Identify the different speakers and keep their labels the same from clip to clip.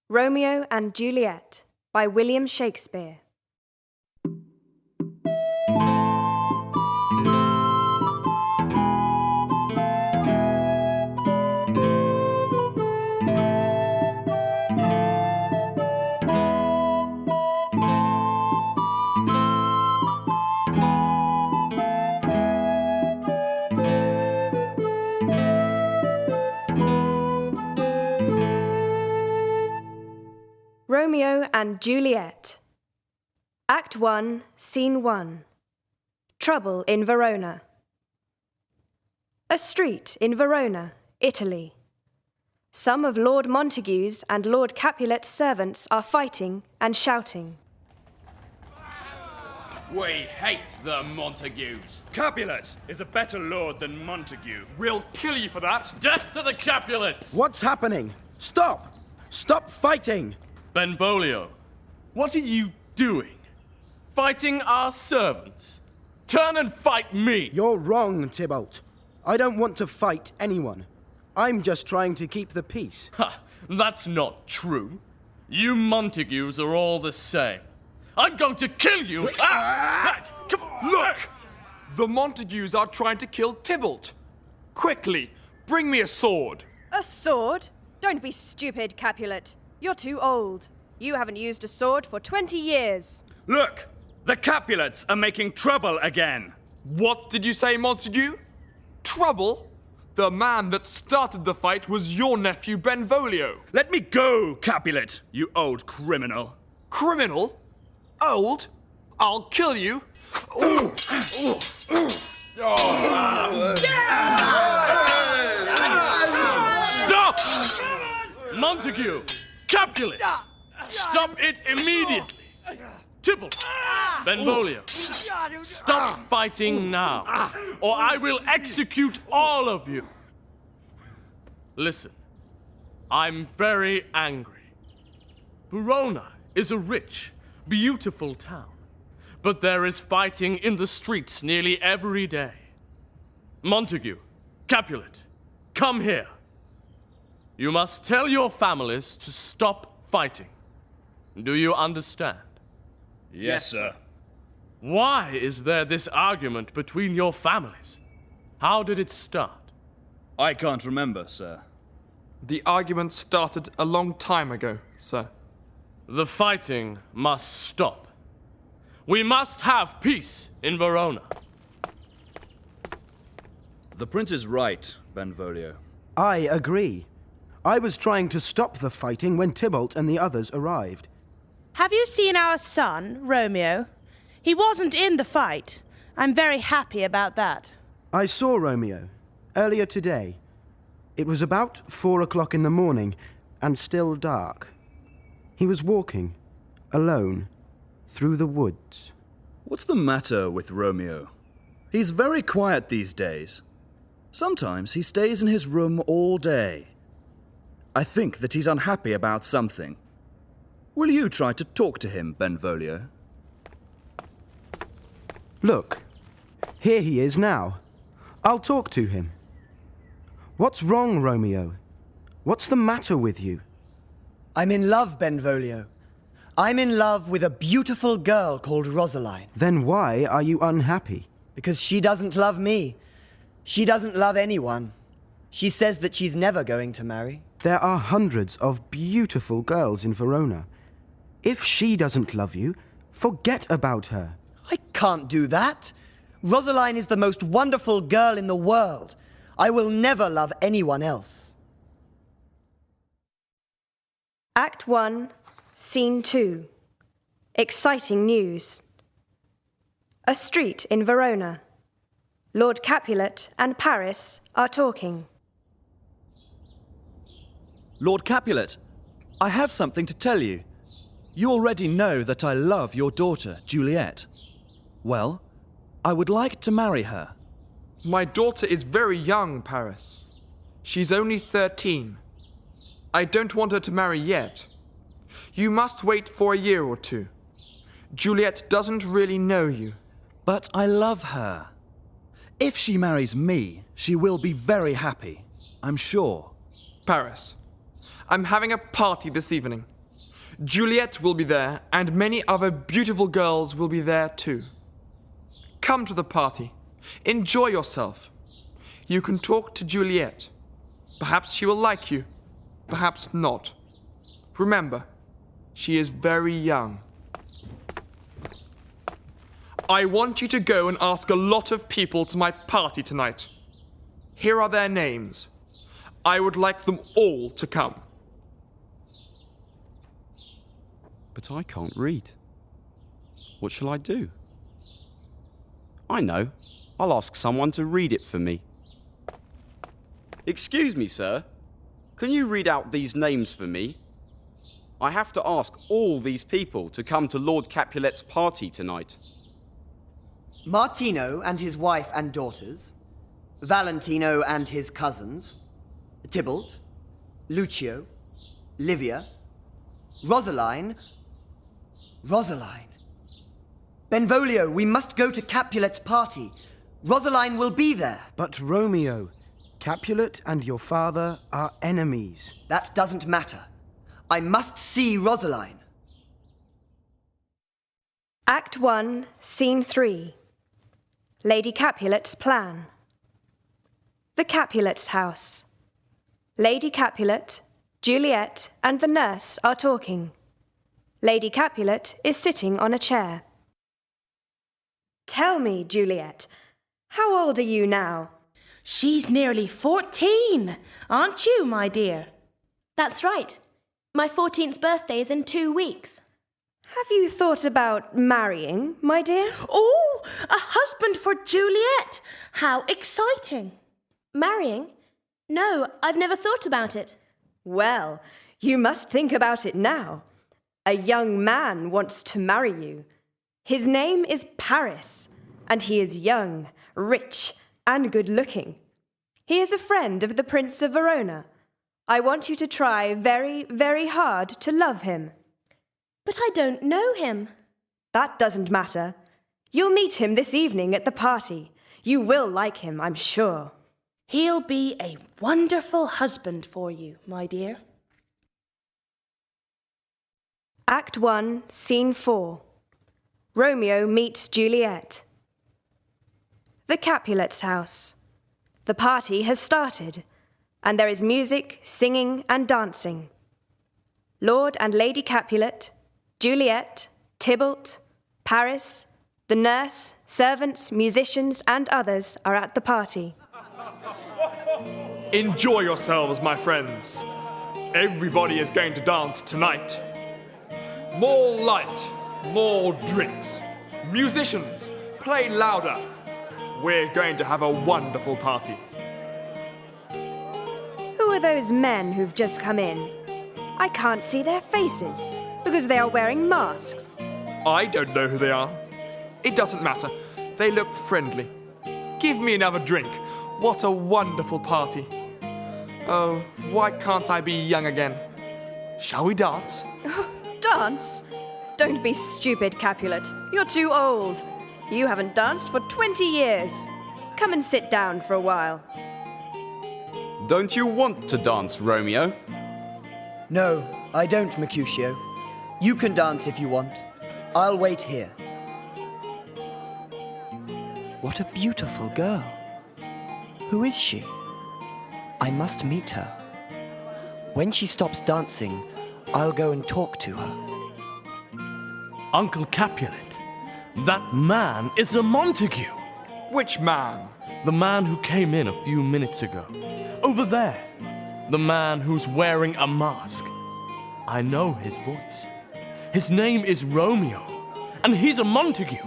Speaker 1: Romeo and Juliet by William Shakespeare. Romeo and Juliet. Act 1, Scene 1. Trouble in Verona. A street in Verona, Italy. Some of Lord Montague's and Lord Capulet's servants are fighting and shouting.
Speaker 2: We hate the Montagues.
Speaker 3: Capulet is a better lord than Montague.
Speaker 2: We'll kill you for that. Death to the Capulets!
Speaker 4: What's happening? Stop! Stop fighting!
Speaker 5: Benvolio, what are you doing? Fighting our servants? Turn and fight me!
Speaker 4: You're wrong, Tybalt. I don't want to fight anyone. I'm just trying to keep the peace.
Speaker 5: Ha! That's not true. You Montagues are all the same. I'm going to kill you!
Speaker 2: Come on. Look! The Montagues are trying to kill Tybalt. Quickly, bring me a sword.
Speaker 1: A sword? Don't be stupid, Capulet. You're too old. You haven't used a sword for 20 years.
Speaker 3: Look! The Capulets are making trouble again.
Speaker 2: What did you say, Montague? Trouble? The man that started the fight was your nephew, Benvolio.
Speaker 3: Let me go, Capulet, you old criminal.
Speaker 2: Criminal? Old? I'll kill you.
Speaker 5: Stop! Montague! Capulet! Stop it immediately! Tybalt! Benvolio! Stop fighting now, or I will execute all of you! Listen, I'm very angry. Verona is a rich, beautiful town, but there is fighting in the streets nearly every day. Montague, Capulet, come here. You must tell your families to stop fighting. Do you understand?
Speaker 3: Yes, sir.
Speaker 5: Why is there this argument between your families? How did it start?
Speaker 3: I can't remember, sir.
Speaker 2: The argument started a long time ago, sir.
Speaker 5: The fighting must stop. We must have peace in Verona.
Speaker 6: The prince is right, Benvolio.
Speaker 4: I agree. I was trying to stop the fighting when Tybalt and the others arrived.
Speaker 7: Have you seen our son, Romeo? He wasn't in the fight. I'm very happy about that.
Speaker 4: I saw Romeo earlier today. It was about 4 o'clock in the morning and still dark. He was walking, alone, through the woods.
Speaker 6: What's the matter with Romeo? He's very quiet these days. Sometimes he stays in his room all day. I think that he's unhappy about something. Will you try to talk to him, Benvolio?
Speaker 4: Look, here he is now. I'll talk to him. What's wrong, Romeo? What's the matter with you?
Speaker 8: I'm in love, Benvolio. I'm in love with a beautiful girl called Rosaline.
Speaker 4: Then why are you unhappy?
Speaker 8: Because she doesn't love me. She doesn't love anyone. She says that she's never going to marry.
Speaker 4: There are hundreds of beautiful girls in Verona. If she doesn't love you, forget about her.
Speaker 8: I can't do that. Rosaline is the most wonderful girl in the world. I will never love anyone else.
Speaker 1: Act 1, Scene 2. Exciting news. A street in Verona. Lord Capulet and Paris are talking.
Speaker 6: Lord Capulet, I have something to tell you. You already know that I love your daughter, Juliet. Well, I would like to marry her.
Speaker 2: My daughter is very young, Paris. She's only 13. I don't want her to marry yet. You must wait for a year or two. Juliet doesn't really know you.
Speaker 6: But I love her. If she marries me, she will be very happy, I'm sure.
Speaker 2: Paris, I'm having a party this evening. Juliet will be there, and many other beautiful girls will be there too. Come to the party. Enjoy yourself. You can talk to Juliet. Perhaps she will like you. Perhaps not. Remember, she is very young. I want you to go and ask a lot of people to my party tonight. Here are their names. I would like them all to come.
Speaker 9: But I can't read. What shall I do? I know. I'll ask someone to read it for me. Excuse me, sir. Can you read out these names for me? I have to ask all these people to come to Lord Capulet's party tonight.
Speaker 8: Martino and his wife and daughters, Valentino and his cousins, Tybalt, Lucio, Livia, Rosaline. Benvolio, we must go to Capulet's party. Rosaline will be there.
Speaker 4: But Romeo, Capulet and your father are enemies.
Speaker 8: That doesn't matter. I must see Rosaline.
Speaker 1: Act 1, Scene 3. Lady Capulet's plan. The Capulets' house. Lady Capulet, Juliet, and the nurse are talking. Lady Capulet is sitting on a chair. Tell me, Juliet, how old are you now?
Speaker 7: She's nearly 14, aren't you, my dear?
Speaker 10: That's right. My 14th birthday is in 2 weeks.
Speaker 1: Have you thought about marrying, my dear?
Speaker 7: Oh, a husband for Juliet! How exciting!
Speaker 10: Marrying? No, I've never thought about it.
Speaker 1: Well, you must think about it now. A young man wants to marry you. His name is Paris, and he is young, rich, and good-looking. He is a friend of the Prince of Verona. I want you to try very, very hard to love him.
Speaker 10: But I don't know him.
Speaker 1: That doesn't matter. You'll meet him this evening at the party. You will like him, I'm sure.
Speaker 7: He'll be a wonderful husband for you, my dear.
Speaker 1: Act 1, Scene 4. Romeo meets Juliet. The Capulets' house. The party has started, and there is music, singing, and dancing. Lord and Lady Capulet, Juliet, Tybalt, Paris, the nurse, servants, musicians, and others are at the party.
Speaker 2: Enjoy yourselves, my friends. Everybody is going to dance tonight. More light, more drinks. Musicians, play louder. We're going to have a wonderful party.
Speaker 1: Who are those men who've just come in? I can't see their faces because they are wearing masks.
Speaker 2: I don't know who they are. It doesn't matter. They look friendly. Give me another drink. What a wonderful party. Oh, why can't I be young again? Shall we dance?
Speaker 1: Dance? Don't be stupid, Capulet. You're too old. You haven't danced for 20 years. Come and sit down for a while.
Speaker 9: Don't you want to dance, Romeo?
Speaker 8: No, I don't, Mercutio. You can dance if you want. I'll wait here. What a beautiful girl. Who is she? I must meet her. When she stops dancing, I'll go and talk to her.
Speaker 5: Uncle Capulet, that man is a Montague.
Speaker 2: Which man?
Speaker 5: The man who came in a few minutes ago. Over there. The man who's wearing a mask. I know his voice. His name is Romeo, and he's a Montague.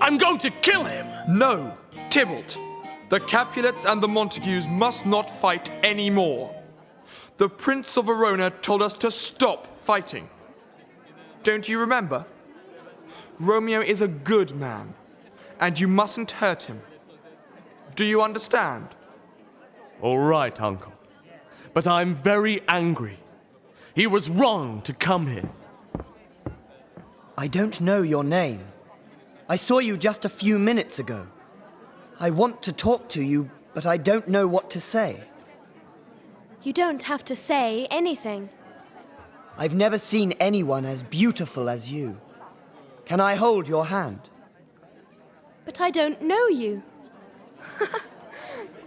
Speaker 5: I'm going to kill him!
Speaker 2: No, Tybalt. The Capulets and the Montagues must not fight anymore. The Prince of Verona told us to stop fighting. Don't you remember? Romeo is a good man, and you mustn't hurt him. Do you understand?
Speaker 5: All right, Uncle. But I'm very angry. He was wrong to come here.
Speaker 8: I don't know your name. I saw you just a few minutes ago. I want to talk to you, but I don't know what to say.
Speaker 10: You don't have to say anything.
Speaker 8: I've never seen anyone as beautiful as you. Can I hold your hand?
Speaker 10: But I don't know you.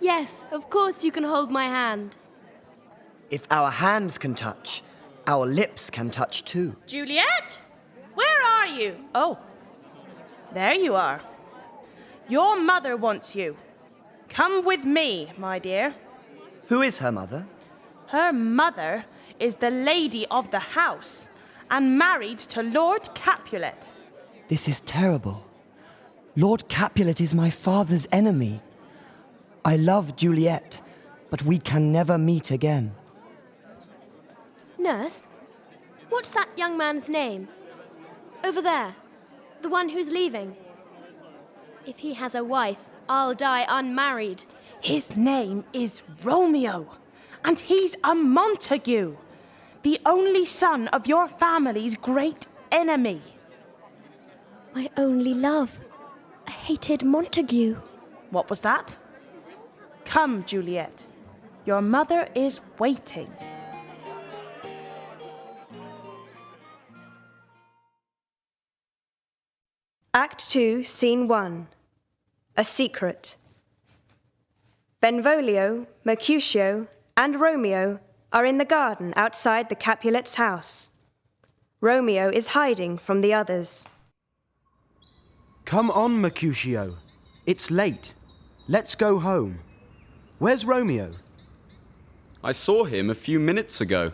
Speaker 10: Yes, of course you can hold my hand.
Speaker 8: If our hands can touch, our lips can touch too.
Speaker 7: Juliet? Where are you? Oh, there you are. Your mother wants you. Come with me, my dear.
Speaker 8: Who is her mother?
Speaker 7: Her mother is the lady of the house and married to Lord Capulet.
Speaker 8: This is terrible. Lord Capulet is my father's enemy. I love Juliet, but we can never meet again.
Speaker 10: Nurse, what's that young man's name? Over there, the one who's leaving. If he has a wife, I'll die unmarried.
Speaker 7: His name is Romeo, and he's a Montague, the only son of your family's great enemy.
Speaker 10: My only love, a hated Montague.
Speaker 7: What was that? Come, Juliet. Your mother is waiting.
Speaker 1: Act 2, Scene 1. A secret. Benvolio, Mercutio, and Romeo are in the garden outside the Capulet's house. Romeo is hiding from the others.
Speaker 4: Come on, Mercutio. It's late. Let's go home. Where's Romeo?
Speaker 9: I saw him a few minutes ago.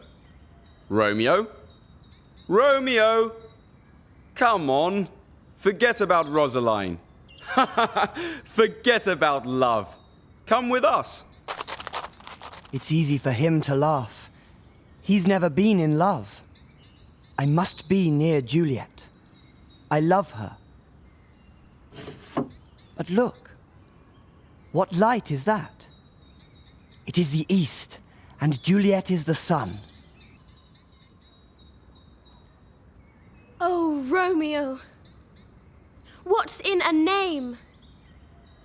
Speaker 9: Romeo? Romeo! Come on. Forget about Rosaline. Forget about love. Come with us.
Speaker 8: It's easy for him to laugh. He's never been in love. I must be near Juliet. I love her. But look. What light is that? It is the east, and Juliet is the sun.
Speaker 10: Oh, Romeo. What's in a name?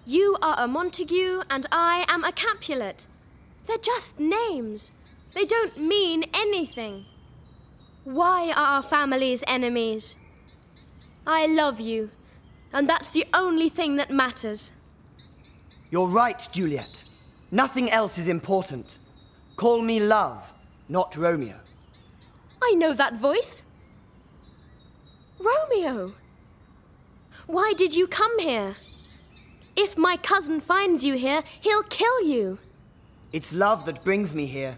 Speaker 10: You are a Montague and I am a Capulet. They're just names. They don't mean anything. Why are our families enemies? I love you, and that's the only thing that matters.
Speaker 8: You're right, Juliet. Nothing else is important. Call me Love, not Romeo.
Speaker 10: I know that voice. Romeo! Why did you come here? If my cousin finds you here, he'll kill you.
Speaker 8: It's love that brings me here.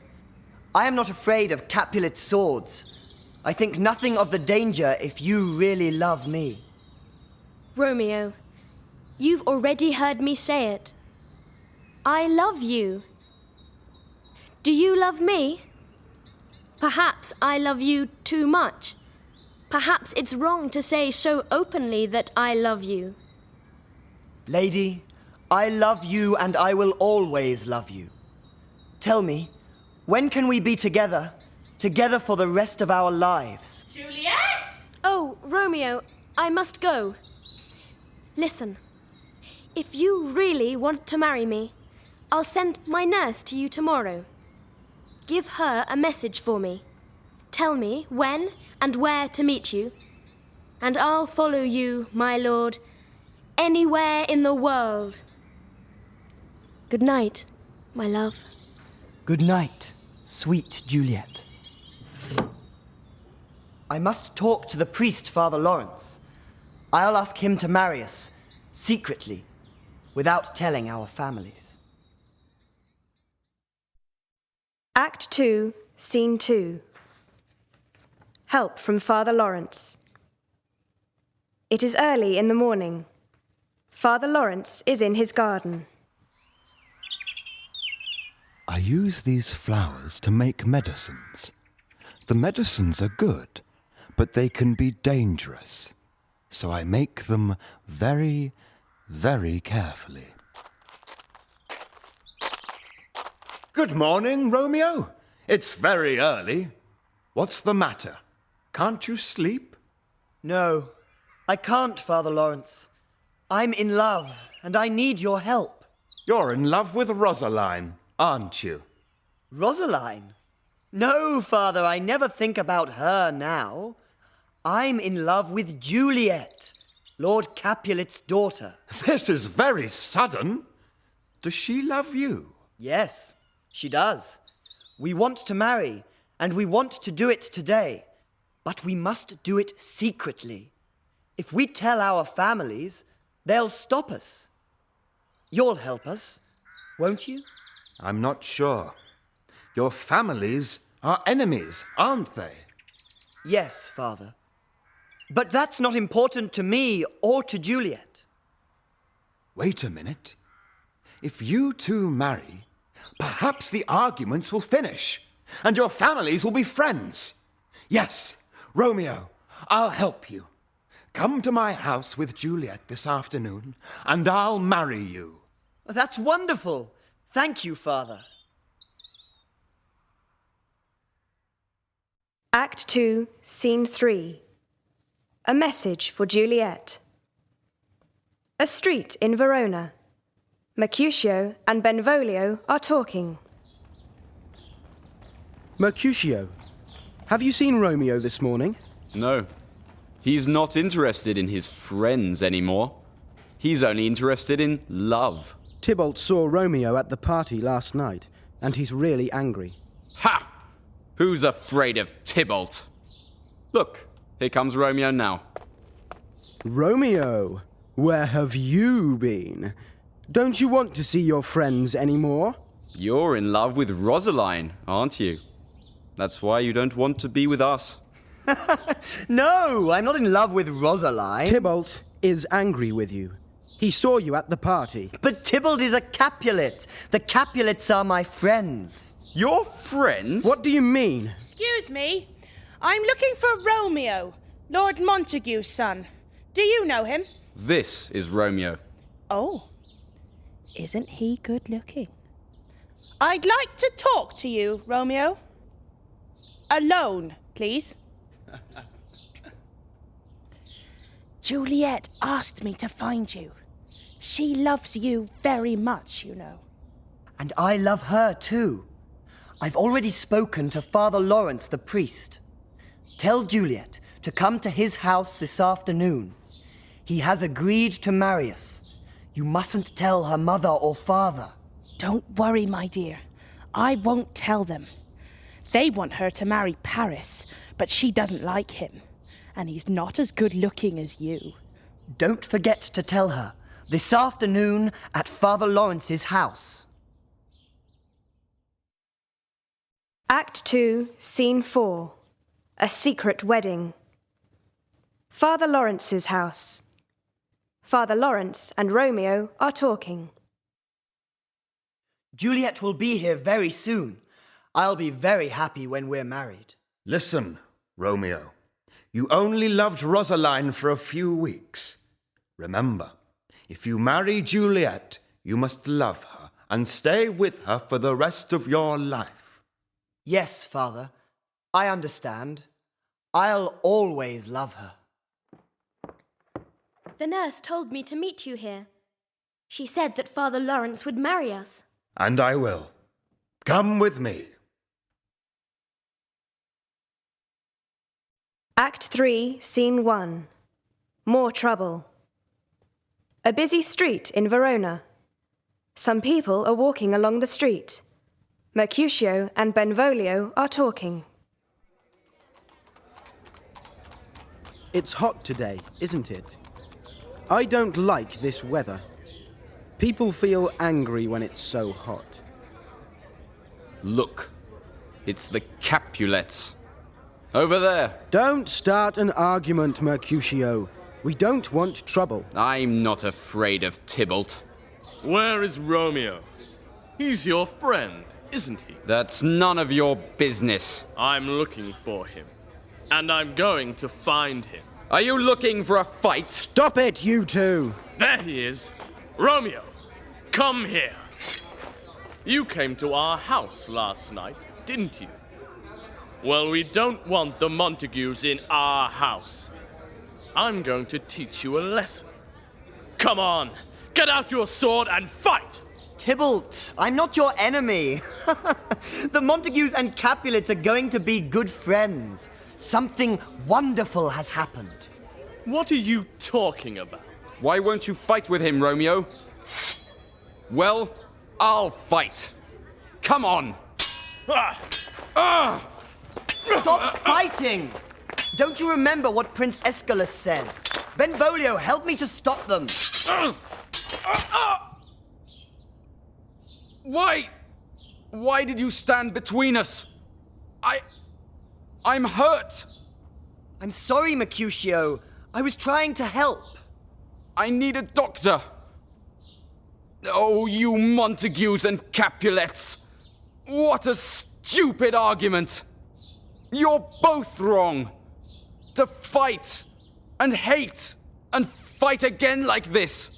Speaker 8: I am not afraid of Capulet swords. I think nothing of the danger if you really love me.
Speaker 10: Romeo, you've already heard me say it. I love you. Do you love me? Perhaps I love you too much. Perhaps it's wrong to say so openly that I love you.
Speaker 8: Lady, I love you and I will always love you. Tell me, when can we be together? Together for the rest of our lives.
Speaker 7: Juliet!
Speaker 10: Oh, Romeo, I must go. Listen, if you really want to marry me, I'll send my nurse to you tomorrow. Give her a message for me. Tell me when and where to meet you, and I'll follow you, my lord, anywhere in the world. Good night, my love.
Speaker 8: Good night, sweet Juliet. I must talk to the priest, Father Lawrence. I'll ask him to marry us, secretly, without telling our families.
Speaker 1: Act 2, Scene 2. Help from Father Lawrence. It is early in the morning. Father Lawrence is in his garden.
Speaker 11: I use these flowers to make medicines. The medicines are good, but they can be dangerous. So I make them very, very carefully.
Speaker 12: Good morning, Romeo. It's very early. What's the matter? Can't you sleep?
Speaker 8: No, I can't, Father Lawrence. I'm in love, and I need your help.
Speaker 12: You're in love with Rosaline, aren't you?
Speaker 8: Rosaline? No, Father, I never think about her now. I'm in love with Juliet, Lord Capulet's daughter.
Speaker 12: This is very sudden. Does she love you?
Speaker 8: Yes, she does. We want to marry, and we want to do it today. But we must do it secretly. If we tell our families, they'll stop us. You'll help us, won't you?
Speaker 12: I'm not sure. Your families are enemies, aren't they?
Speaker 8: Yes, Father. But that's not important to me or to Juliet.
Speaker 12: Wait a minute. If you two marry, perhaps the arguments will finish, and your families will be friends. Yes, Romeo, I'll help you. Come to my house with Juliet this afternoon, and I'll marry you.
Speaker 8: That's wonderful. Thank you, Father.
Speaker 1: Act 2, Scene 3. A message for Juliet. A street in Verona. Mercutio and Benvolio are talking.
Speaker 4: Mercutio, have you seen Romeo this morning?
Speaker 9: No. He's not interested in his friends anymore. He's only interested in love.
Speaker 4: Tybalt saw Romeo at the party last night, and he's really angry.
Speaker 9: Ha! Who's afraid of Tybalt? Look, here comes Romeo now.
Speaker 4: Romeo, where have you been? Don't you want to see your friends anymore?
Speaker 9: You're in love with Rosaline, aren't you? That's why you don't want to be with us.
Speaker 8: No, I'm not in love with Rosaline.
Speaker 4: Tybalt is angry with you. He saw you at the party.
Speaker 8: But Tybalt is a Capulet. The Capulets are my friends.
Speaker 9: Your friends?
Speaker 4: What do you mean?
Speaker 7: Excuse me. I'm looking for Romeo, Lord Montague's son. Do you know him?
Speaker 9: This is Romeo.
Speaker 7: Oh, isn't he good looking? I'd like to talk to you, Romeo. Alone, please. Juliet asked me to find you. She loves you very much, you know.
Speaker 8: And I love her too. I've already spoken to Father Lawrence, the priest. Tell Juliet to come to his house this afternoon. He has agreed to marry us. You mustn't tell her mother or father.
Speaker 7: Don't worry, my dear. I won't tell them. They want her to marry Paris, but she doesn't like him. And he's not as good looking as you.
Speaker 8: Don't forget to tell her. This afternoon at Father Lawrence's house.
Speaker 1: Act 2, Scene 4. A secret wedding. Father Lawrence's house. Father Lawrence and Romeo are talking.
Speaker 8: Juliet will be here very soon. I'll be very happy when we're married.
Speaker 12: Listen, Romeo. You only loved Rosaline for a few weeks. Remember, if you marry Juliet, you must love her and stay with her for the rest of your life.
Speaker 8: Yes, Father. I understand. I'll always love her.
Speaker 10: The nurse told me to meet you here. She said that Father Lawrence would marry us.
Speaker 12: And I will. Come with me.
Speaker 1: Act 3, Scene 1. More trouble. A busy street in Verona. Some people are walking along the street. Mercutio and Benvolio are talking.
Speaker 4: It's hot today, isn't it? I don't like this weather. People feel angry when it's so hot.
Speaker 9: Look, it's the Capulets. Over there.
Speaker 4: Don't start an argument, Mercutio. We don't want trouble.
Speaker 9: I'm not afraid of Tybalt.
Speaker 5: Where is Romeo? He's your friend, isn't he?
Speaker 9: That's none of your business.
Speaker 5: I'm looking for him. And I'm going to find him.
Speaker 9: Are you looking for a fight?
Speaker 4: Stop it, you two!
Speaker 5: There he is. Romeo, come here. You came to our house last night, didn't you? Well, we don't want the Montagues in our house. I'm going to teach you a lesson. Come on, get out your sword and fight!
Speaker 8: Tybalt, I'm not your enemy. The Montagues and Capulets are going to be good friends. Something wonderful has happened.
Speaker 5: What are you talking about?
Speaker 9: Why won't you fight with him, Romeo? Well, I'll fight. Come on.
Speaker 8: Stop fighting! Don't you remember what Prince Aeschylus said? Benvolio, help me to stop them.
Speaker 9: Why did you stand between us? I'm hurt.
Speaker 8: I'm sorry, Mercutio. I was trying to help.
Speaker 9: I need a doctor. Oh, you Montagues and Capulets. What a stupid argument. You're both wrong. To fight and hate and fight again like this.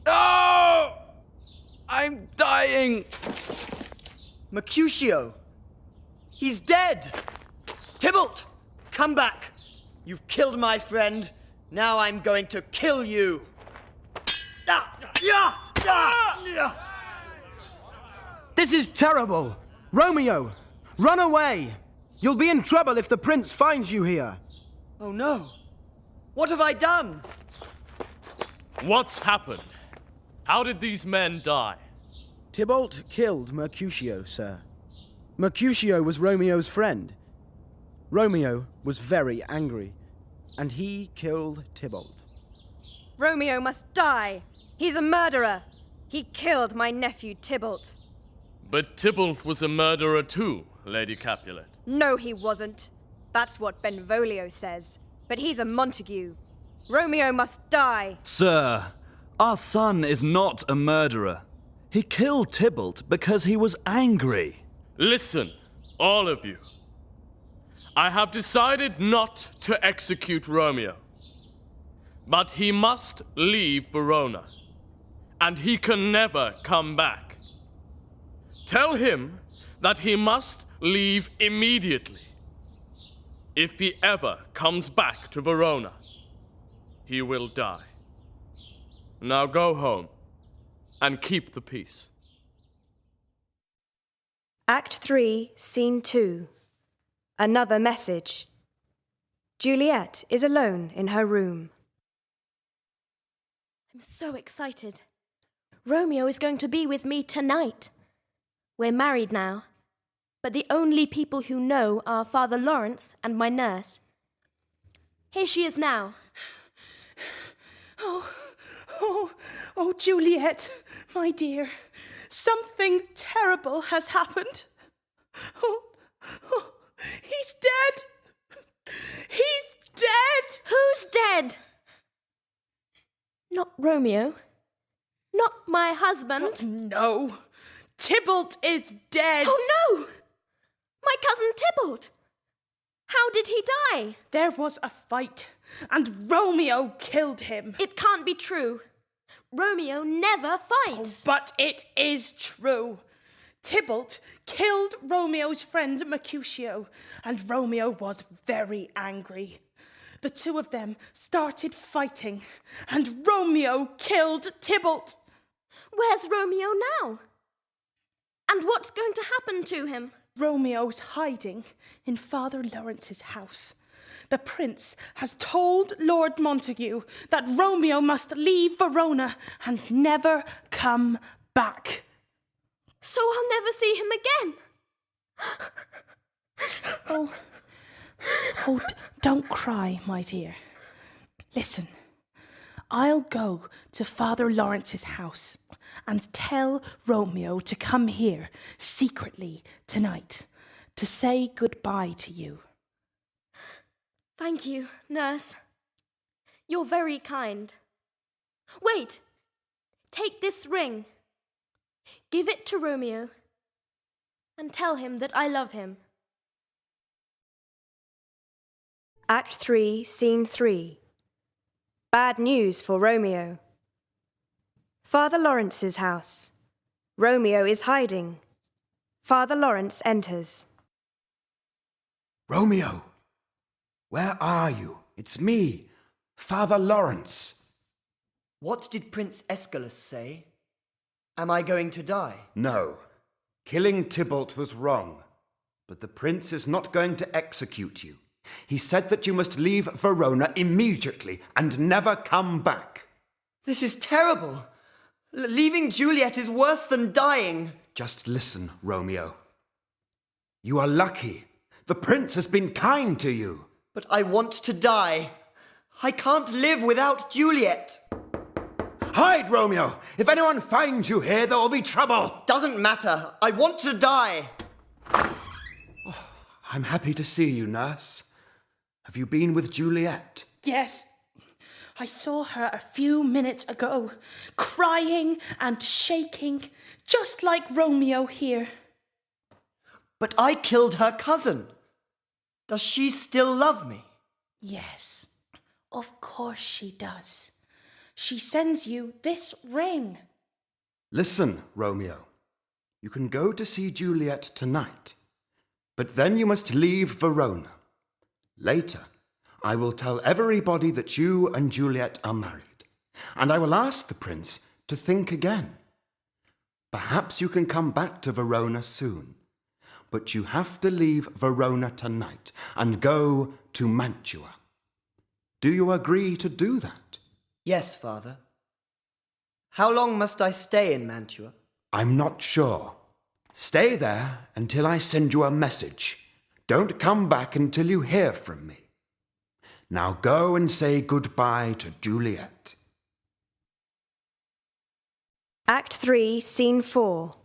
Speaker 9: Oh! I'm dying.
Speaker 8: Mercutio. He's dead. Tybalt, come back. You've killed my friend. Now I'm going to kill you.
Speaker 4: This is terrible! Romeo, run away! You'll be in trouble if the prince finds you here.
Speaker 8: Oh no. What have I done?
Speaker 5: What's happened? How did these men die?
Speaker 4: Tybalt killed Mercutio, sir. Mercutio was Romeo's friend. Romeo was very angry, and he killed Tybalt.
Speaker 1: Romeo must die. He's a murderer. He killed my nephew Tybalt.
Speaker 5: But Tybalt was a murderer too, Lady Capulet.
Speaker 1: No, he wasn't. That's what Benvolio says. But he's a Montague. Romeo must die.
Speaker 6: Sir, our son is not a murderer. He killed Tybalt because he was angry.
Speaker 5: Listen, all of you. I have decided not to execute Romeo. But he must leave Verona. And he can never come back. Tell him that he must leave immediately. If he ever comes back to Verona, he will die. Now go home and keep the peace.
Speaker 1: Act 3, Scene 2. Another message. Juliet is alone in her room.
Speaker 10: I'm so excited. Romeo is going to be with me tonight. We're married now, but the only people who know are Father Lawrence and my nurse. Here she is now.
Speaker 7: Oh, Juliet, my dear, something terrible has happened. Oh, he's dead. He's dead.
Speaker 10: Who's dead? Not Romeo. Not my husband.
Speaker 7: No. Tybalt is dead.
Speaker 10: Oh, no! My cousin Tybalt. How did he die?
Speaker 7: There was a fight, and Romeo killed him.
Speaker 10: It can't be true. Romeo never fights.
Speaker 7: But it is true. Tybalt killed Romeo's friend Mercutio, and Romeo was very angry. The two of them started fighting, and Romeo killed Tybalt.
Speaker 10: Where's Romeo now? And what's going to happen to him?
Speaker 7: Romeo's hiding in Father Lawrence's house. The prince has told Lord Montague that Romeo must leave Verona and never come back.
Speaker 10: So I'll never see him again.
Speaker 7: Don't cry, my dear. Listen, I'll go to Father Lawrence's house and tell Romeo to come here secretly tonight to say goodbye to you.
Speaker 10: Thank you, nurse. You're very kind. Wait! Take this ring. Give it to Romeo and tell him that I love him.
Speaker 1: Act 3, Scene 3. Bad news for Romeo. Father Lawrence's house. Romeo is hiding. Father Lawrence enters.
Speaker 12: Romeo, where are you? It's me, Father Lawrence.
Speaker 8: What did Prince Aeschylus say? Am I going to die?
Speaker 12: No. Killing Tybalt was wrong. But the prince is not going to execute you. He said that you must leave Verona immediately and never come back.
Speaker 8: This is terrible. Leaving Juliet is worse than dying.
Speaker 12: Just listen, Romeo. You are lucky. The prince has been kind to you.
Speaker 8: But I want to die. I can't live without Juliet.
Speaker 12: Hide, Romeo! If anyone finds you here, there will be trouble.
Speaker 8: Doesn't matter. I want to die.
Speaker 12: I'm happy to see you, nurse. Have you been with Juliet?
Speaker 7: Yes. I saw her a few minutes ago, crying and shaking, just like Romeo here.
Speaker 8: But I killed her cousin. Does she still love me?
Speaker 7: Yes, of course she does. She sends you this ring.
Speaker 12: Listen, Romeo. You can go to see Juliet tonight, but then you must leave Verona. Later, I will tell everybody that you and Juliet are married, and I will ask the prince to think again. Perhaps you can come back to Verona soon, but you have to leave Verona tonight and go to Mantua. Do you agree to do that?
Speaker 8: Yes, Father. How long must I stay in Mantua?
Speaker 12: I'm not sure. Stay there until I send you a message. Don't come back until you hear from me. Now go and say goodbye to Juliet.
Speaker 1: Act 3, Scene 4.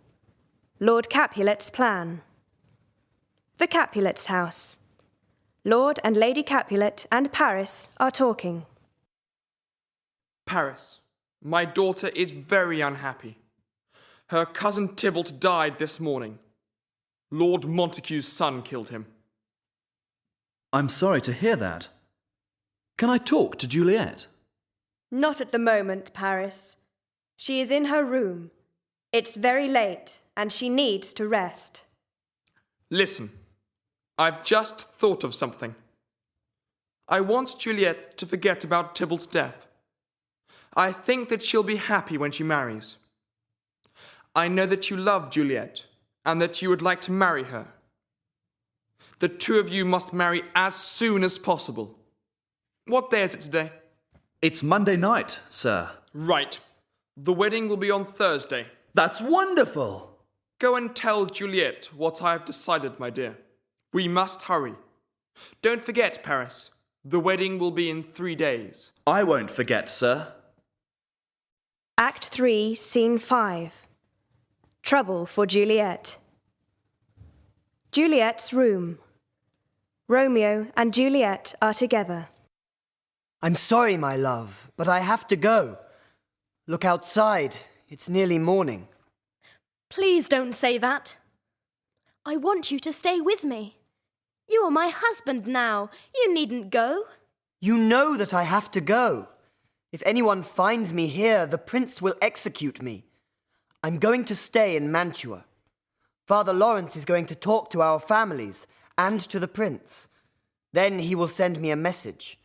Speaker 1: Lord Capulet's plan. The Capulets' house. Lord and Lady Capulet and Paris are talking.
Speaker 2: Paris, my daughter is very unhappy. Her cousin Tybalt died this morning. Lord Montague's son killed him.
Speaker 6: I'm sorry to hear that. Can I talk to Juliet?
Speaker 1: Not at the moment, Paris. She is in her room. It's very late, and she needs to rest.
Speaker 2: Listen, I've just thought of something. I want Juliet to forget about Tybalt's death. I think that she'll be happy when she marries. I know that you love Juliet, and that you would like to marry her. The two of you must marry as soon as possible. What day is it today?
Speaker 6: It's Monday night, sir.
Speaker 2: Right. The wedding will be on Thursday.
Speaker 6: That's wonderful!
Speaker 2: Go and tell Juliet what I have decided, my dear. We must hurry. Don't forget, Paris. The wedding will be in 3 days.
Speaker 6: I won't forget, sir.
Speaker 1: Act 3, Scene 5. Trouble for Juliet. Juliet's room. Romeo and Juliet are together.
Speaker 8: I'm sorry, my love, but I have to go. Look outside. It's nearly morning.
Speaker 10: Please don't say that. I want you to stay with me. You are my husband now. You needn't go.
Speaker 8: You know that I have to go. If anyone finds me here, the prince will execute me. I'm going to stay in Mantua. Father Lawrence is going to talk to our families and to the prince. Then he will send me a message.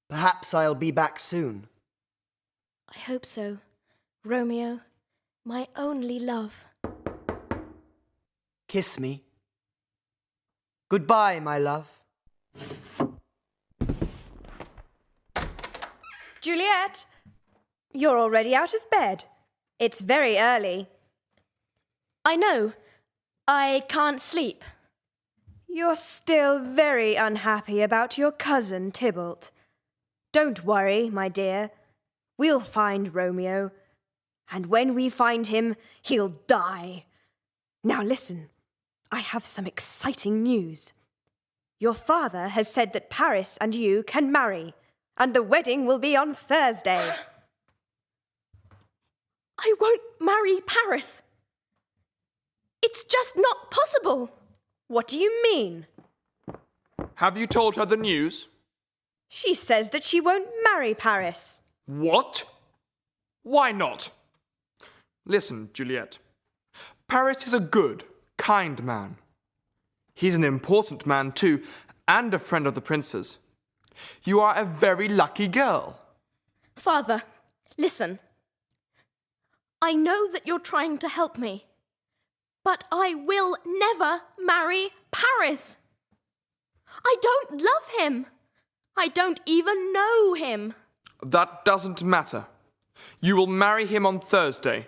Speaker 8: Perhaps I'll be back soon.
Speaker 10: I hope so, Romeo, my only love.
Speaker 8: Kiss me. Goodbye, my love.
Speaker 1: Juliet, you're already out of bed. It's very early.
Speaker 10: I know. I can't sleep.
Speaker 1: You're still very unhappy about your cousin Tybalt. Don't worry, my dear. We'll find Romeo. And when we find him, he'll die. Now listen, I have some exciting news. Your father has said that Paris and you can marry, and the wedding will be on Thursday.
Speaker 10: I won't marry Paris. It's just not possible.
Speaker 1: What do you mean?
Speaker 2: Have you told her the news?
Speaker 1: She says that she won't marry Paris.
Speaker 2: What? Why not? Listen, Juliet. Paris is a good, kind man. He's an important man too, and a friend of the prince's. You are a very lucky girl.
Speaker 10: Father, listen. I know that you're trying to help me, but I will never marry Paris. I don't love him. I don't even know him.
Speaker 2: That doesn't matter. You will marry him on Thursday.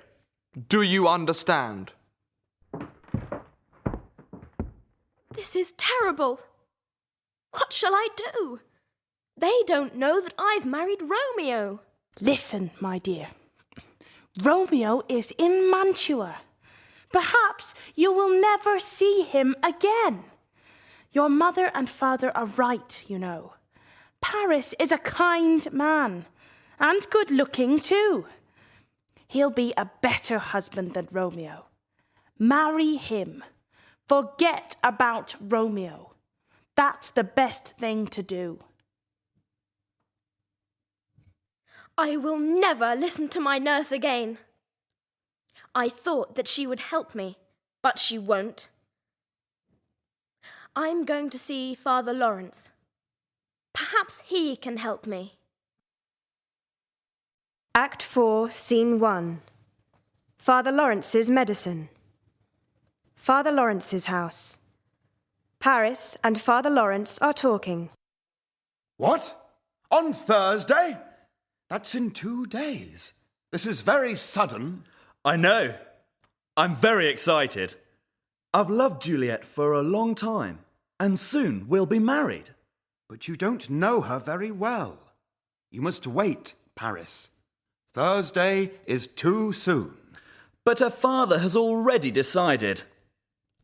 Speaker 2: Do you understand?
Speaker 10: This is terrible. What shall I do? They don't know that I've married Romeo.
Speaker 7: Listen, my dear. Romeo is in Mantua. Perhaps you will never see him again. Your mother and father are right, you know. Paris is a kind man, and good-looking too. He'll be a better husband than Romeo. Marry him. Forget about Romeo. That's the best thing to do.
Speaker 10: I will never listen to my nurse again. I thought that she would help me, but she won't. I'm going to see Father Lawrence. Perhaps he can help me.
Speaker 1: Act 4, Scene 1. Father Lawrence's medicine. Father Lawrence's house. Paris and Father Lawrence are talking.
Speaker 12: What? On Thursday? That's in 2 days. This is very sudden.
Speaker 6: I know. I'm very excited. I've loved Juliet for a long time, and soon we'll be married.
Speaker 12: But you don't know her very well. You must wait, Paris. Thursday is too soon.
Speaker 6: But her father has already decided.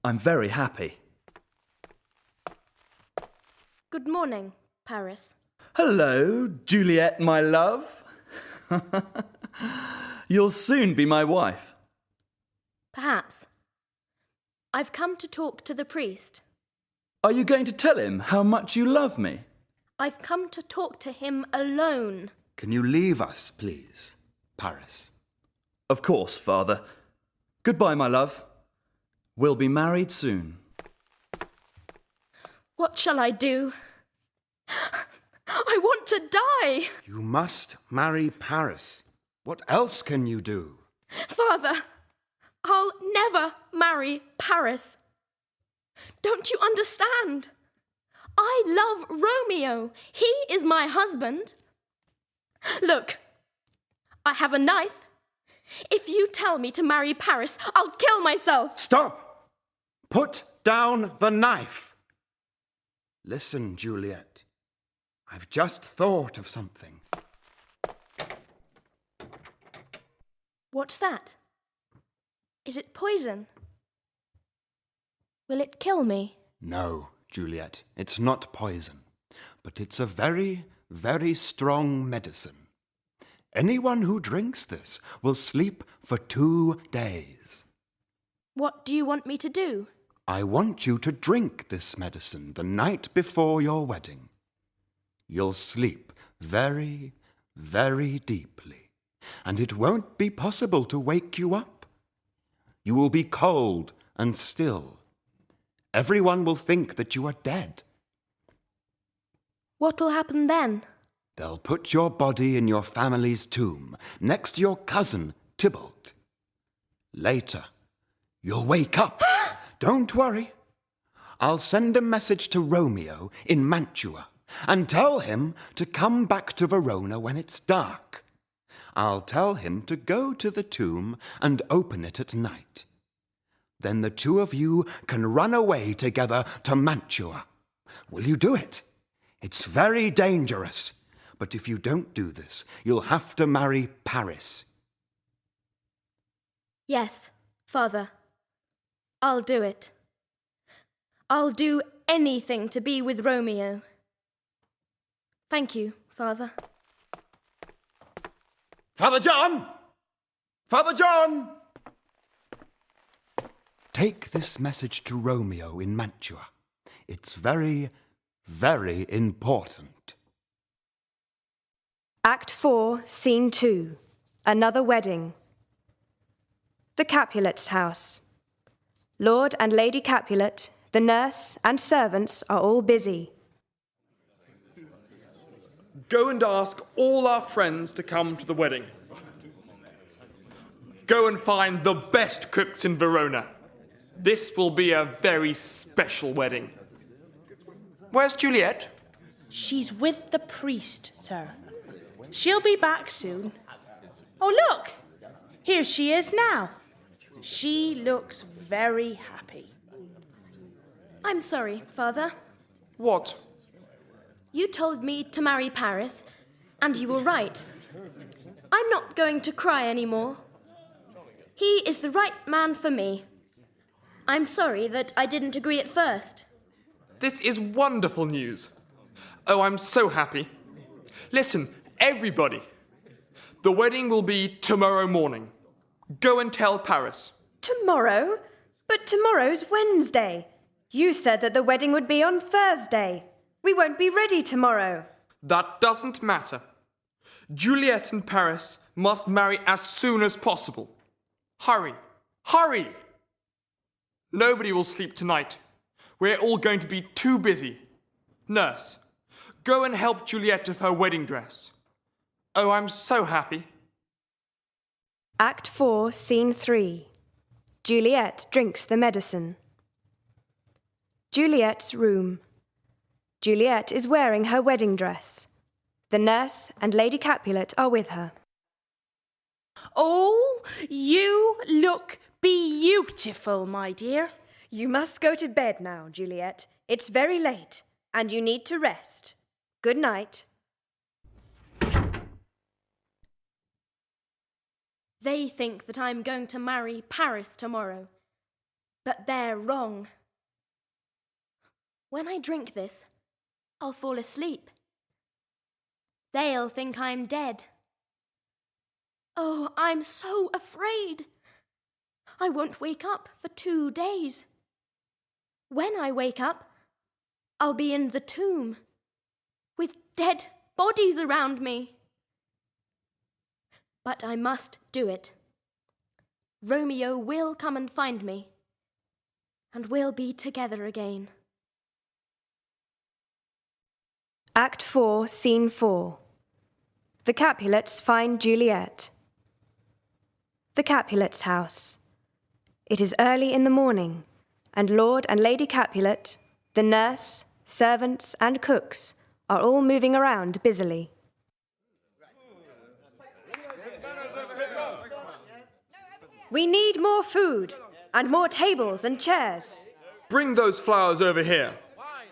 Speaker 6: I'm very happy.
Speaker 10: Good morning, Paris.
Speaker 6: Hello, Juliet, my love. You'll soon be my wife.
Speaker 10: Perhaps. I've come to talk to the priest.
Speaker 6: Are you going to tell him how much you love me?
Speaker 10: I've come to talk to him alone.
Speaker 12: Can you leave us, please, Paris?
Speaker 6: Of course, Father. Goodbye, my love. We'll be married soon.
Speaker 10: What shall I do? I want to die.
Speaker 12: You must marry Paris. What else can you do?
Speaker 10: Father, I'll never marry Paris. Don't you understand? I love Romeo. He is my husband. Look, I have a knife. If you tell me to marry Paris, I'll kill myself.
Speaker 12: Stop! Put down the knife. Listen, Juliet. I've just thought of something.
Speaker 10: What's that? Is it poison? Will it kill me?
Speaker 12: No, Juliet, it's not poison, but it's a very, very strong medicine. Anyone who drinks this will sleep for 2 days.
Speaker 10: What do you want me to do?
Speaker 12: I want you to drink this medicine the night before your wedding. You'll sleep very, very deeply, and it won't be possible to wake you up. You will be cold and still. Everyone will think that you are dead.
Speaker 10: What'll happen then?
Speaker 12: They'll put your body in your family's tomb, next to your cousin, Tybalt. Later, you'll wake up. Don't worry. I'll send a message to Romeo in Mantua and tell him to come back to Verona when it's dark. I'll tell him to go to the tomb and open it at night. Then the two of you can run away together to Mantua. Will you do it? It's very dangerous, but if you don't do this, you'll have to marry Paris.
Speaker 10: Yes, Father. I'll do it. I'll do anything to be with Romeo. Thank you, Father.
Speaker 12: Father John! Father John! Take this message to Romeo in Mantua. It's very, very important.
Speaker 1: Act 4, Scene 2. Another wedding. The Capulets' house. Lord and Lady Capulet, the nurse and servants are all busy.
Speaker 2: Go and ask all our friends to come to the wedding. Go and find the best cooks in Verona. This will be a very special wedding. Where's Juliet?
Speaker 7: She's with the priest, sir. She'll be back soon. Oh, look! Here she is now. She looks very happy.
Speaker 10: I'm sorry, Father.
Speaker 2: What?
Speaker 10: You told me to marry Paris, and you were right. I'm not going to cry anymore. He is the right man for me. I'm sorry that I didn't agree at first.
Speaker 2: This is wonderful news. Oh, I'm so happy. Listen, everybody. The wedding will be tomorrow morning. Go and tell Paris.
Speaker 1: Tomorrow? But tomorrow's Wednesday. You said that the wedding would be on Thursday. We won't be ready tomorrow.
Speaker 2: That doesn't matter. Juliet and Paris must marry as soon as possible. Hurry! Hurry! Nobody will sleep tonight. We're all going to be too busy. Nurse, go and help Juliet with her wedding dress. Oh, I'm so happy.
Speaker 1: Act 4, Scene 3. Juliet drinks the medicine. Juliet's room. Juliet is wearing her wedding dress. The nurse and Lady Capulet are with her.
Speaker 7: Oh, you look beautiful, my dear.
Speaker 1: You must go to bed now, Juliet. It's very late, and you need to rest. Good night.
Speaker 10: They think that I'm going to marry Paris tomorrow, but they're wrong. When I drink this, I'll fall asleep. They'll think I'm dead. Oh, I'm so afraid. I won't wake up for 2 days. When I wake up, I'll be in the tomb with dead bodies around me. But I must do it. Romeo will come and find me, and we'll be together again.
Speaker 1: Act 4, Scene 4. The Capulets find Juliet. The Capulets' house. It is early in the morning, and Lord and Lady Capulet, the nurse, servants, and cooks are all moving around busily. We need more food, and more tables and chairs.
Speaker 2: Bring those flowers over here.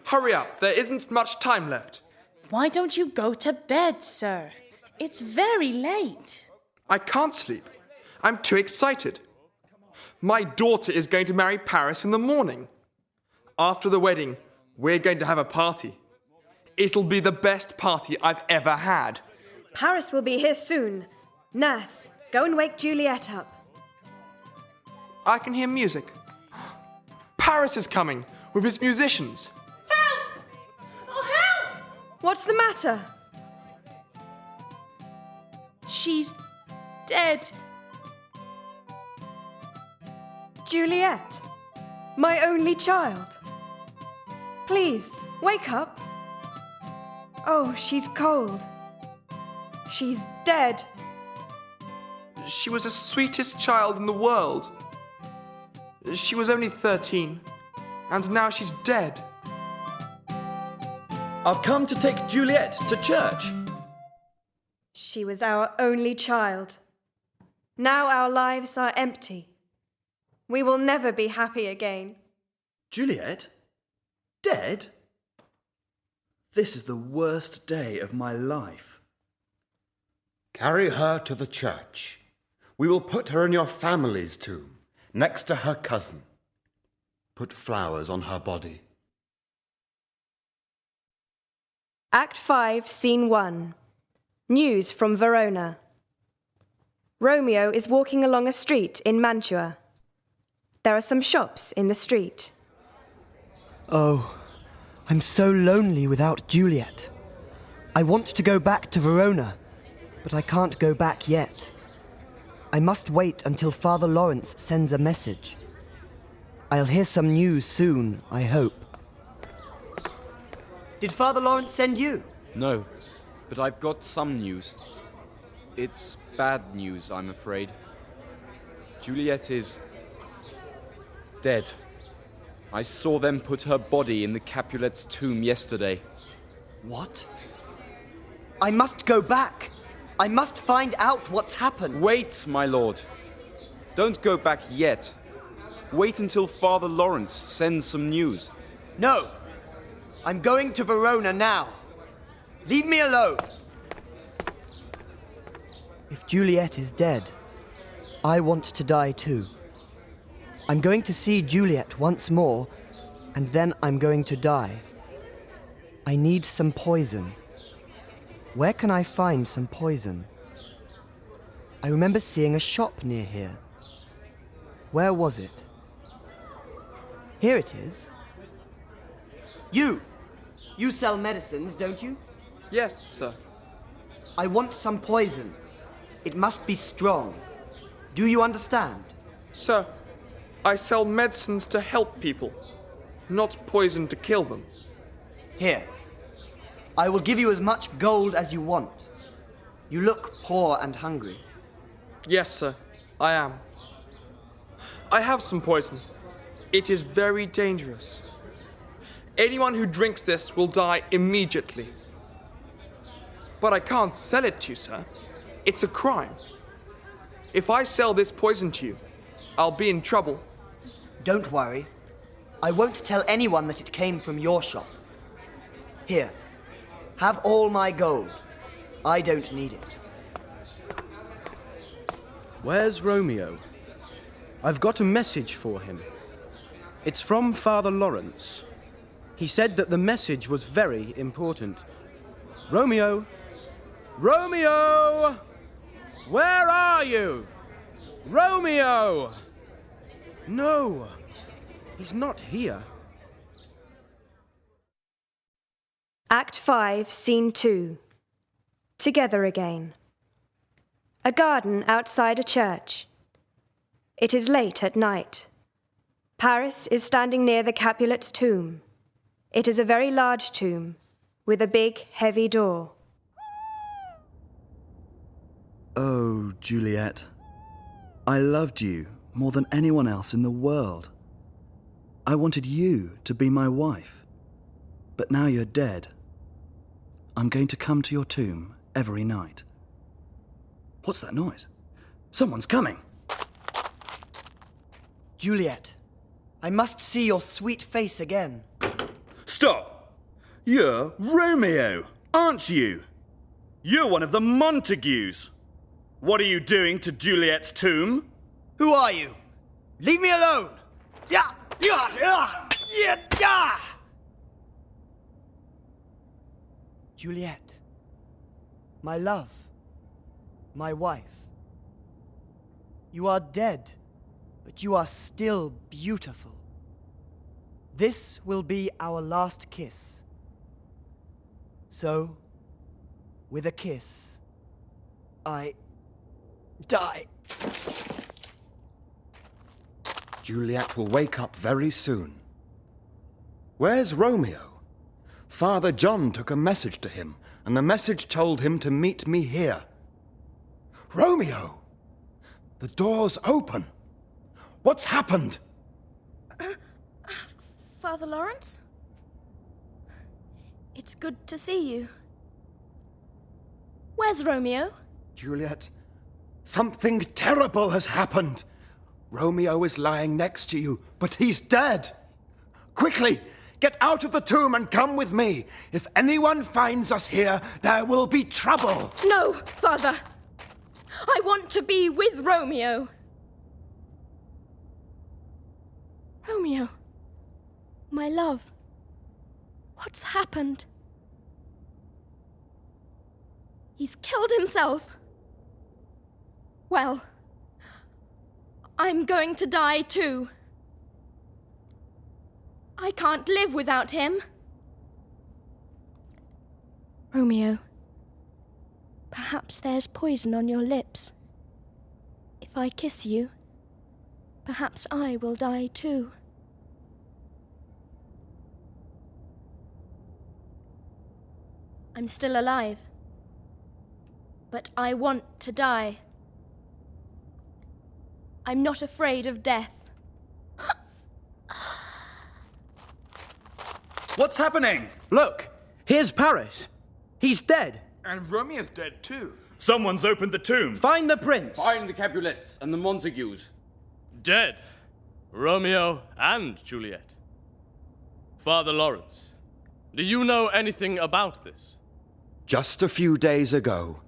Speaker 2: Hurry up, there isn't much time left.
Speaker 7: Why don't you go to bed, sir? It's very late.
Speaker 2: I can't sleep. I'm too excited. My daughter is going to marry Paris in the morning. After the wedding, we're going to have a party. It'll be the best party I've ever had.
Speaker 1: Paris will be here soon. Nurse, go and wake Juliet up.
Speaker 2: I can hear music. Paris is coming with his musicians.
Speaker 7: Help! Oh, help!
Speaker 1: What's the matter?
Speaker 7: She's dead.
Speaker 1: Juliet, my only child. Please, wake up. Oh, she's cold. She's dead.
Speaker 2: She was the sweetest child in the world. She was only 13, and now she's dead.
Speaker 6: I've come to take Juliet to church.
Speaker 1: She was our only child. Now our lives are empty. We will never be happy again.
Speaker 6: Juliet? Dead? This is the worst day of my life.
Speaker 11: Carry her to the church. We will put her in your family's tomb, next to her cousin. Put flowers on her body.
Speaker 1: Act 5, Scene 1. News from Verona. Romeo is walking along a street in Mantua. There are some shops in the street.
Speaker 13: Oh, I'm so lonely without Juliet. I want to go back to Verona, but I can't go back yet. I must wait until Father Lawrence sends a message. I'll hear some news soon, I hope.
Speaker 8: Did Father Lawrence send you?
Speaker 9: No, but I've got some news. It's bad news, I'm afraid. Juliet is dead. I saw them put her body in the Capulet's tomb yesterday.
Speaker 8: What? I must go back. I must find out what's happened.
Speaker 9: Wait, my lord. Don't go back yet. Wait until Father Lawrence sends some news.
Speaker 8: No. I'm going to Verona now. Leave me alone. If Juliet is dead, I want to die too. I'm going to see Juliet once more, and then I'm going to die. I need some poison. Where can I find some poison? I remember seeing a shop near here. Where was it? Here it is. You sell medicines, don't you?
Speaker 2: Yes, sir.
Speaker 8: I want some poison. It must be strong. Do you understand?
Speaker 2: Sir, I sell medicines to help people, not poison to kill them.
Speaker 8: Here. I will give you as much gold as you want. You look poor and hungry.
Speaker 2: Yes, sir, I am. I have some poison. It is very dangerous. Anyone who drinks this will die immediately. But I can't sell it to you, sir. It's a crime. If I sell this poison to you, I'll be in trouble.
Speaker 8: Don't worry. I won't tell anyone that it came from your shop. Here. Have all my gold. I don't need it.
Speaker 4: Where's Romeo? I've got a message for him. It's from Father Lawrence. He said that the message was very important. Romeo! Romeo! Where are you? Romeo! No, he's not here.
Speaker 1: Act 5, Scene 2. Together again. A garden outside a church. It is late at night. Paris is standing near the Capulet's tomb. It is a very large tomb, with a big, heavy door.
Speaker 6: Oh, Juliet. I loved you more than anyone else in the world. I wanted you to be my wife. But now you're dead. I'm going to come to your tomb every night. What's that noise? Someone's coming.
Speaker 8: Juliet, I must see your sweet face again.
Speaker 3: Stop! You're Romeo, aren't you? You're one of the Montagues. What are you doing to Juliet's tomb?
Speaker 8: Who are you? Leave me alone! Juliet, my love, my wife. You are dead, but you are still beautiful. This will be our last kiss. So, with a kiss, I die.
Speaker 12: Juliet will wake up very soon. Where's Romeo? Father John took a message to him, and the message told him to meet me here. Romeo! The door's open. What's happened?
Speaker 10: Father Lawrence? It's good to see you. Where's Romeo?
Speaker 12: Juliet, something terrible has happened. Romeo is lying next to you, but he's dead. Quickly, get out of the tomb and come with me. If anyone finds us here, there will be trouble.
Speaker 10: No, Father. I want to be with Romeo. Romeo, my love, what's happened? He's killed himself. Well, I'm going to die too. I can't live without him. Romeo, perhaps there's poison on your lips. If I kiss you, perhaps I will die too. I'm still alive, but I want to die. I'm not afraid of death.
Speaker 3: What's happening?
Speaker 4: Look, here's Paris. He's dead.
Speaker 2: And Romeo's dead too.
Speaker 3: Someone's opened the tomb.
Speaker 4: Find the prince.
Speaker 9: Find the Capulets and the Montagues.
Speaker 5: Dead. Romeo and Juliet. Father Lawrence, do you know anything about this?
Speaker 12: Just a few days ago,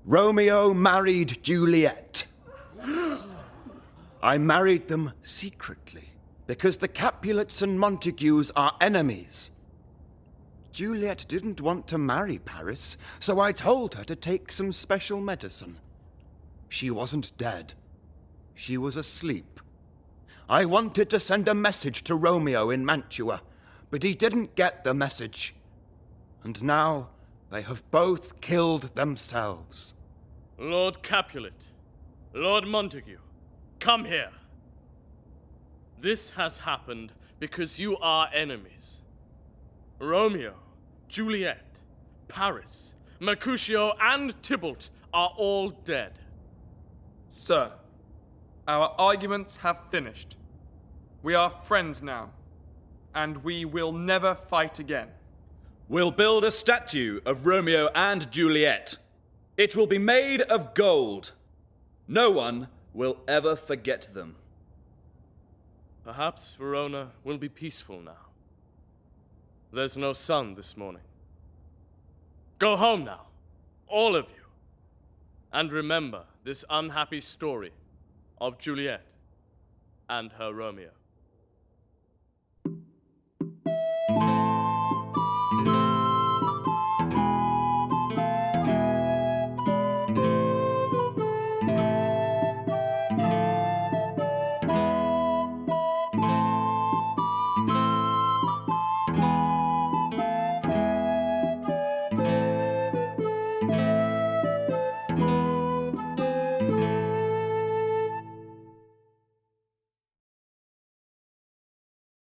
Speaker 12: Romeo married Juliet. I married them secretly because the Capulets and Montagues are enemies. Juliet didn't want to marry Paris, so I told her to take some special medicine. She wasn't dead. She was asleep. I wanted to send a message to Romeo in Mantua, but he didn't get the message. And now they have both killed themselves.
Speaker 5: Lord Capulet, Lord Montague, come here. This has happened because you are enemies. Romeo, Juliet, Paris, Mercutio, and Tybalt are all dead.
Speaker 2: Sir, our arguments have finished. We are friends now, and we will never fight again.
Speaker 3: We'll build a statue of Romeo and Juliet. It will be made of gold. No one will ever forget them.
Speaker 5: Perhaps Verona will be peaceful now. There's no sun this morning. Go home now, all of you, and remember this unhappy story of Juliet and her Romeo.